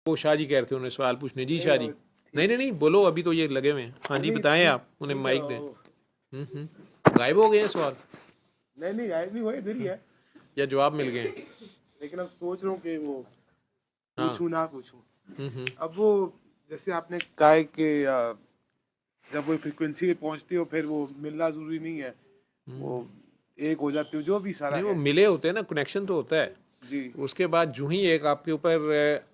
वो शाह जी कह रहे थे, उन्हें सवाल पूछने। जी शाह जी। नहीं नहीं नहीं, बोलो, अभी तो ये लगे हुए हैं। हाँ जी, बताएं आप, उन्हें माइक दें। गायब हो गए हैं सवाल, नहीं नहीं, गायब नहीं हुआ, इधर ही है। या जवाब मिल गए हैं? लेकिन अब सोच रहा हूँ कि वो हाँ। पूछूं ना पूछूं। हम्म। अब वो जैसे आपने कहा है कि जब वो फ्रीक्वेंसी पे पहुंचती हो फिर वो मिलना जरूरी नहीं है, वो एक हो जाती हो, जो भी सारा नहीं, वो है। मिले होते हैं ना, कनेक्शन तो होता है। जी। उसके बाद जूं ही एक आपके ऊपर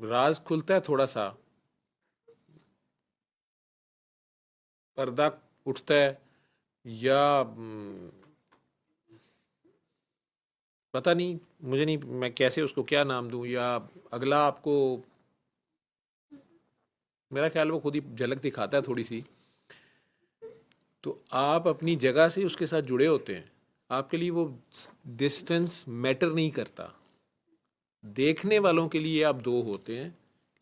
राज खुलता है, थोड़ा सा पर्दा उठता है, या पता नहीं, मुझे नहीं, मैं कैसे उसको क्या नाम दूं, या अगला आपको, मेरा ख्याल वो खुद ही झलक दिखाता है थोड़ी सी। तो आप अपनी जगह से उसके साथ जुड़े होते हैं, आपके लिए वो डिस्टेंस मैटर नहीं करता। देखने वालों के लिए आप दो होते हैं,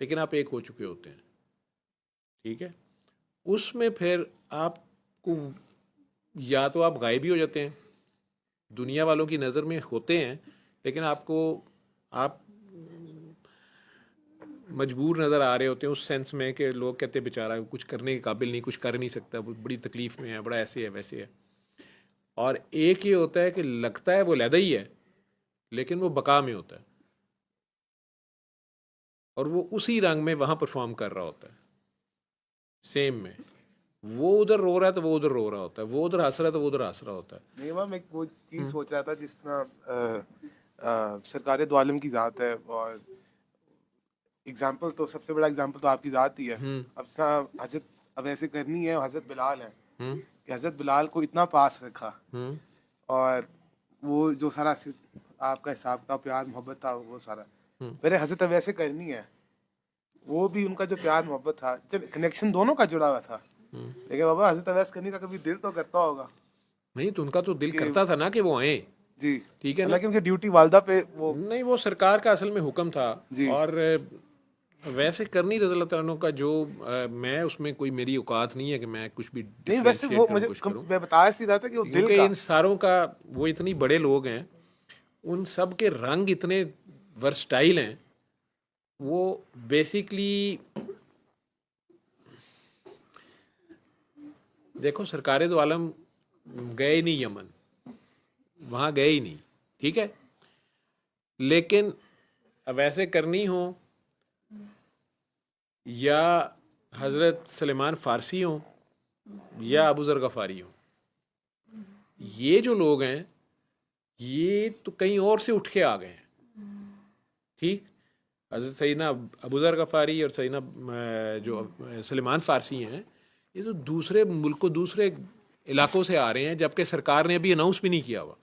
लेकिन आप एक हो चुके होते हैं। ठीक है। उसमें फिर आपको, या तो आप गायब ही हो जाते हैं, दुनिया वालों की नज़र में होते हैं, लेकिन आपको, आप मजबूर नज़र आ रहे होते हैं, उस सेंस में कि लोग कहते हैं बेचारा कुछ करने के काबिल नहीं, कुछ कर नहीं सकता, वो बड़ी तकलीफ़ में है, बड़ा ऐसे है वैसे है। और एक ये होता है कि लगता है वो लैदा ही है, लेकिन वो बका में होता है, और वो उसी रंग में वहाँ परफॉर्म कर रहा होता है, सेम में। वो उधर रो रहा है तो वो उधर रो रहा होता है, वो उधर हंस रहा है तो वो उधर हंस रहा होता है। नहीं, मैं वो चीज सोच रहा था जिस तरह सरकार दो आलम की ज़ात है, और एग्जाम्पल तो सबसे बड़ा एग्जाम्पल तो आपकी ज़ात ही है। हम्म। अब हजरत अब ऐसे करनी है, हजरत बिलाल है हम्म। कि हजरत बिलाल को इतना पास रखा, हम्म। और वो जो सारा आपका हिसाब था, प्यार मोहब्बत था, वो सारा हम्म। मेरे हजरत अब ऐसे करनी है। वो भी उनका जो प्यार मोहब्बत था, चल कनेक्शन दोनों का जुड़ा हुआ था, लेकिन बाबा हजरत अवैस करनी का कभी दिल तो करता होगा नहीं तो उनका तो दिल कि करता था ना कि वो आए। जी, ठीक है ना। हालांकि उनकी ड्यूटी वालदा पे वो। नहीं, वो सरकार का असल में हुक्म था। जी। और वैसे करनी रज़ी अल्लाह तआला का जो, मैं उसमें कोई, मेरी औकात नहीं है कि मैं कुछ भी नहीं, वैसे डिफ्रेंशिएट वो करूँ, मुझे कुछ करूँ। मैं बता इसलिए रहा था कि वो दिल क्योंकि का। इन सारों का, वो इतनी बड़े लोग हैं, उन सब के रंग इतने वर्सटाइल हैं। वो बेसिकली, देखो, सरकार दो आलम गए नहीं यमन, वहाँ गए ही नहीं। ठीक है। लेकिन अब ऐसे करनी हो, या हज़रत सलेमान फ़ारसी हो, या अबू ज़र गफ़ारी हो, ये जो लोग हैं, ये तो कहीं और से उठ के आ गए हैं। ठीक। हज़रत सईदना अबू ज़र गफ़ारी और सईदना जो सलेमान फ़ारसी हैं, ये तो दूसरे मुल्कों, दूसरे इलाकों से आ रहे हैं, जबकि सरकार ने अभी अनाउंस भी नहीं किया हुआ,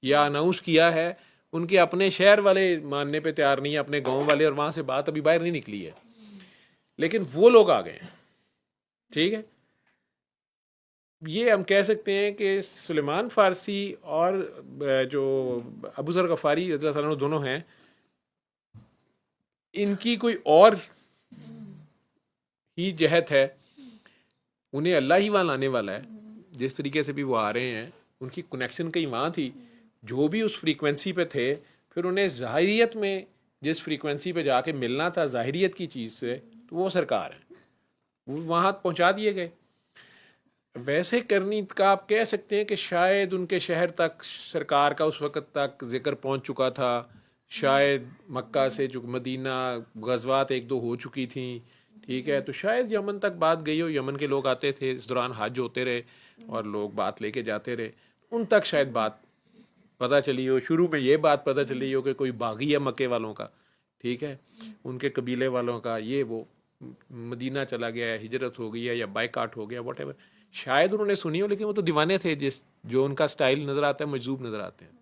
या अनाउंस किया है, उनके अपने शहर वाले मानने पे तैयार नहीं है, अपने गांव वाले, और वहाँ से बात अभी बाहर नहीं निकली है, लेकिन वो लोग आ गए हैं। ठीक है। ये हम कह सकते हैं कि सुलेमान फ़ारसी और जो अबू ज़र गफ़ारी रज़ी अल्लाह तआला दोनों हैं, इनकी कोई और ही जहत है, उन्हें अल्लाह ही वहाँ लाने वाला है। जिस तरीके से भी वो आ रहे हैं, उनकी कनेक्शन कहीं वहाँ थी, जो भी उस फ्रीक्वेंसी पे थे, फिर उन्हें ज़ाहिरियत में जिस फ्रीक्वेंसी पे जाके मिलना था ज़ाहिरियत की चीज़ से, तो वो सरकार है, वो वहाँ पहुँचा दिए गए। वैसे करनी का आप कह सकते हैं कि शायद उनके शहर तक सरकार का उस वक़्त तक ज़िक्र पहुँच चुका था, शायद मक्का से जो मदीना गज़वात एक दो हो चुकी थी। ठीक है। तो शायद यमन तक बात गई हो, यमन के लोग आते थे, इस दौरान हज होते रहे और लोग बात लेके जाते रहे, उन तक शायद बात पता चली हो। शुरू में ये बात पता चली हो कि कोई बागी है मक्के वालों का, ठीक है, उनके कबीले वालों का, ये वो मदीना चला गया है, हिजरत हो गई है, या बाइकाट हो गया, वट, शायद उन्होंने सुनी हो, लेकिन वो तो दीवाने थे, जिस जो उनका स्टाइल नज़र आता है, मजजूब नज़र आते हैं।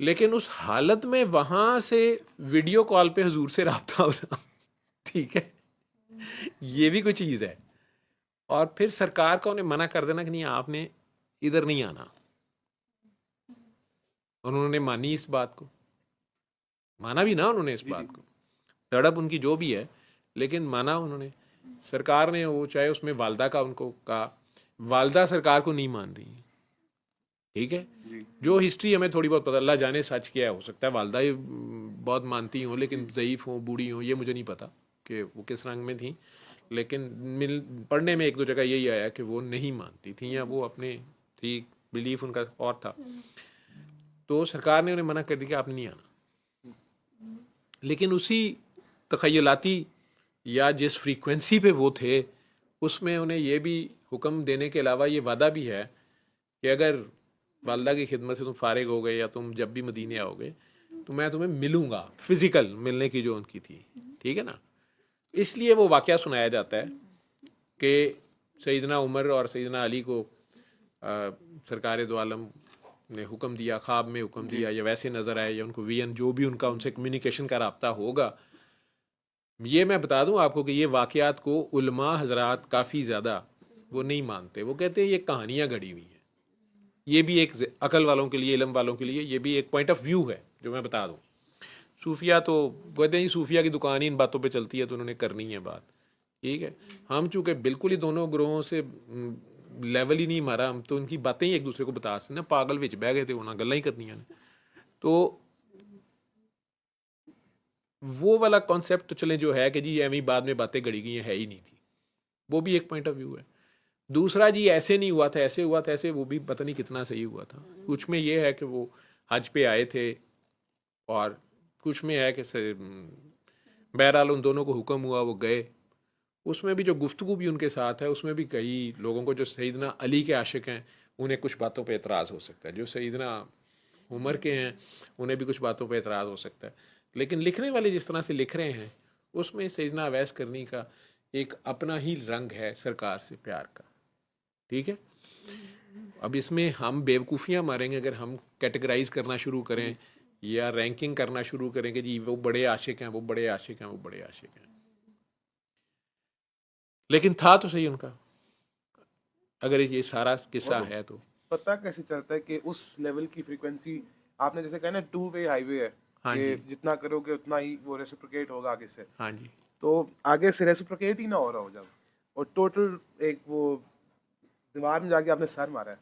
लेकिन उस हालत में वहाँ से वीडियो कॉल पे हुजूर से रब्ता होना, ठीक है, ये भी कोई चीज़ है। और फिर सरकार का उन्हें मना कर देना कि नहीं, आपने इधर नहीं आना। उन्होंने मानी इस बात को, माना भी ना उन्होंने इस जी जी। बात को, तड़प उनकी जो भी है, लेकिन माना उन्होंने। सरकार ने, वो चाहे उसमें वालदा का उनको कहा, वालदा सरकार को नहीं मान रही है। ठीक है। जी। जो हिस्ट्री हमें थोड़ी बहुत पता, अल्लाह जाने सच क्या है, हो सकता है वालदा ही बहुत मानती हों लेकिन ज़ईफ़ हों, बूढ़ी हों, ये मुझे नहीं पता कि वो किस रंग में थी, लेकिन पढ़ने में एक दो जगह यही आया कि वो नहीं मानती थी, या वो अपने थी बिलीफ उनका और था। तो सरकार ने उन्हें मना कर दिया कि आपने नहीं आना। लेकिन उसी तखयलाती या जिस फ्रीक्वेंसी पे वो थे, उसमें उन्हें ये भी हुक्म देने के अलावा ये वादा भी है कि अगर वालदा की खिदमत से तुम फारिग हो गए या तुम जब भी मदीने आओगे तो मैं तुम्हें मिलूंगा, फिजिकल मिलने की जो उनकी थी, ठीक है ना। इसलिए वो वाक़या सुनाया जाता है कि सैयदना उमर और सैयदना अली को सरकार दो आलम ने हुक्म दिया, ख्वाब में हुक्म दिया, या वैसे नज़र आए, या उनको वियन जो भी उनका उनसे कम्युनिकेशन का रब्ता होगा। ये मैं बता दूं आपको कि ये वाक़यात को उलमा हजरात काफ़ी ज़्यादा वो नहीं मानते, वो कहते हैं ये कहानियाँ गढ़ी हुई हैं। ये भी एक अकल वालों के लिए, इल्म वालों के लिए ये भी एक पॉइंट ऑफ व्यू है जो मैं बता दूं। सूफिया तो कहते हैं सूफिया की दुकान ही इन बातों पे चलती है, तो उन्होंने करनी है बात, ठीक है। हम चूँकि बिल्कुल ही दोनों ग्रोहों से लेवल ही नहीं मारा, हम तो उनकी बातें ही एक दूसरे को बता सकते ना, पागल विच बह गए थे उन्होंने गल्लां ही करनियां ने। तो वो वाला कॉन्सेप्ट तो चले जो है कि जी एवं बाद में बातें गढ़ी गई है ही नहीं थी, वो भी एक पॉइंट ऑफ व्यू है। दूसरा जी ऐसे नहीं हुआ था, ऐसे हुआ था, ऐसे, वो भी पता नहीं कितना सही हुआ था। कुछ में ये है कि वो हज पे आए थे, और कुछ में है कि बहरहाल उन दोनों को हुक्म हुआ, वो गए। उसमें भी जो गुफ्तगू भी उनके साथ है, उसमें भी कई लोगों को जो सैयदना अली के आशिक हैं उन्हें कुछ बातों पे एतराज़ हो सकता है, जो सैयदना उमर के हैं उन्हें भी कुछ बातों पे एतराज़ हो सकता है। लेकिन लिखने वाले जिस तरह से लिख रहे हैं, उसमें सैयदना अवैस करनी का एक अपना ही रंग है सरकार से प्यार का, ठीक है। अब इसमें हम बेवकूफ़ियाँ मारेंगे अगर हम कैटेगराइज करना शुरू करें या रैंकिंग करना शुरू करें कि जी वो बड़े आशिक हैं, वो बड़े आशिक हैं, वो बड़े आशिक हैं। लेकिन था तो सही उनका, अगर ये सारा किस्सा है तो। पता कैसे चलता है कि उस लेवल की फ्रीक्वेंसी, आपने जैसे कहा ना, टू वे हाईवे है हाँ कि जी, जितना करोगे उतना ही वो रेसिप्रोकेट होगा आगे से। हाँ जी। तो आगे से रेसिप्रोकेट ही ना हो रहा हो जब, और टोटल एक वो दीवार में जाके आपने सर मारा है,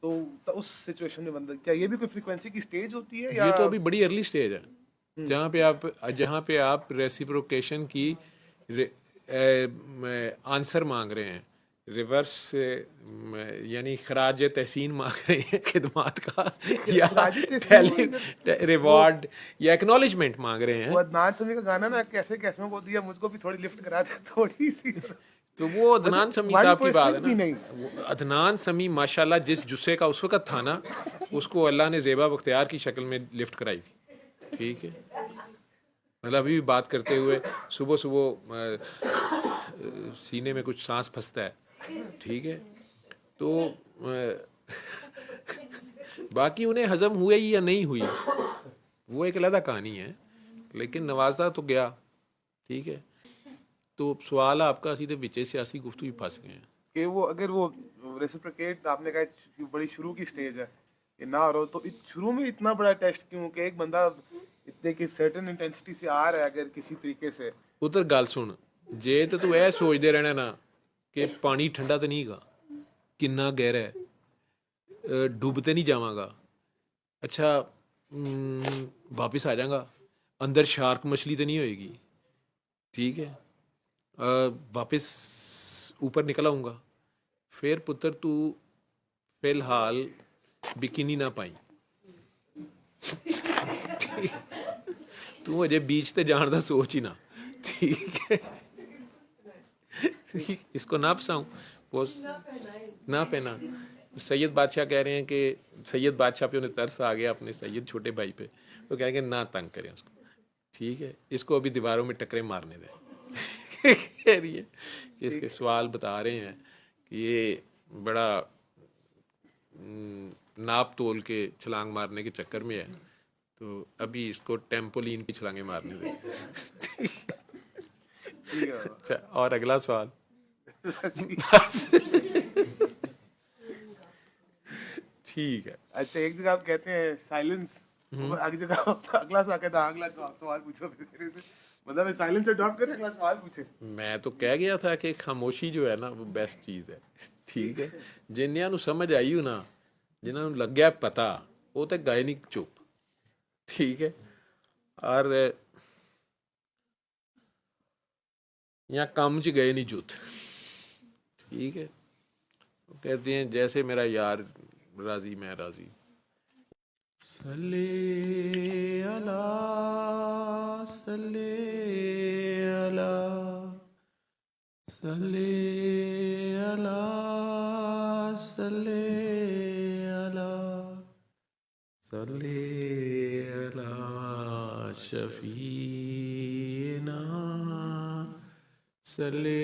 तो उस सिचुएशन में बंदा, क्या ये भी कोई फ्रीक्वेंसी की स्टेज होती है या? ये तो अभी बड़ी अर्ली स्टेज है जहाँ पे आप रेसिप्रोकेशन की आंसर मांग रहे हैं, रिवर्स यानी खराज तहसीन मांग रहे हैं खिदमात का, या राजी तहसीन रिवॉर्ड या एक्नॉलेजमेंट मांग रहे हैं। वो अदनान समी का गाना ना, कैसे कैसे को दिया मुझको भी थोड़ी लिफ्ट करा दे थोड़ी सी। तो वो अदनान समी साहब की बात है 1% भी ना। नहीं। वो अदनान समी माशाल्लाह जिस जुस्से का उस वक्त था ना, उसको अल्लाह ने ज़ेबा बख्तियार की शक्ल में लिफ्ट कराई थी, ठीक है। मतलब अभी भी बात करते हुए सुबह सुबह सीने में कुछ सांस फंसता है, ठीक है। तो बाकी उन्हें हजम हुए या नहीं हुई वो एक अलग कहानी है, लेकिन नवाजा तो गया, ठीक है। तो सवाल आपका सीधे विचे सियासी गुफ्तगू फंस गए हैं कि वो अगर वो रेसिप्रोकेट, आपने कहा बड़ी शुरू की स्टेज है कि ना हो रहा हो, तो शुरू में इतना बड़ा टेस्ट क्यों कि एक बंदा इतने की सर्टेन इंटेंसिटी से आ रहा है अगर किसी तरीके से। उधर गल सुन, जे तो तू ऐ सोचते रहना ना कि पानी ठंडा तो नहीं गा, किन्ना गहरा है, डूबते नहीं जावांगा, अच्छा वापस आ जाऊंगा, अंदर शार्क मछली तो नहीं होएगी, ठीक है, वापस ऊपर निकल आऊँगा, फिर पुत्र तू फिलहाल बिकिनी ना पाई, तू अजे बीच ते जान दा सोच ही ना, ठीक है। इसको ना फसाऊं, वो ना पहना। सैयद बादशाह कह रहे हैं कि सैयद बादशाह पे उन्हें तरस आ गया अपने सैयद छोटे भाई पे, तो कह रहे हैं ना तंग करें उसको, ठीक है, इसको अभी दीवारों में टकरे मारने दें। कह रही है कि इसके सवाल बता रहे हैं कि ये बड़ा नाप तोल के छलांग मारने के चक्कर में है, तो अभी इसको टेम्पोलिन की छलांगे मारने दें। अच्छा, और अगला सवाल। ठीक है। अच्छा, एक जगह आप कहते हैं साइलेंस, अगली जगह अगला सा कहता है अगला सवाल पूछो फिर मेरे से, मतलब साइलेंस अडॉप्ट करें, अगला सवाल पूछे। मैं तो कह गया था कि खामोशी जो है ना वो बेस्ट चीज़ है, ठीक है। जिन्नियां नू समझ आई हो ना जिन्होंने लग गया पता वो तो गए नहीं चुप, ठीक है। और यहाँ काम च गए नहीं जुत, ठीक है। वो कहते हैं जैसे मेरा यार राजी मैं राजी। सल्ले अला सल्ले अला सल्ले अला सल्ले अला सल्ले अला शफीना सल्ले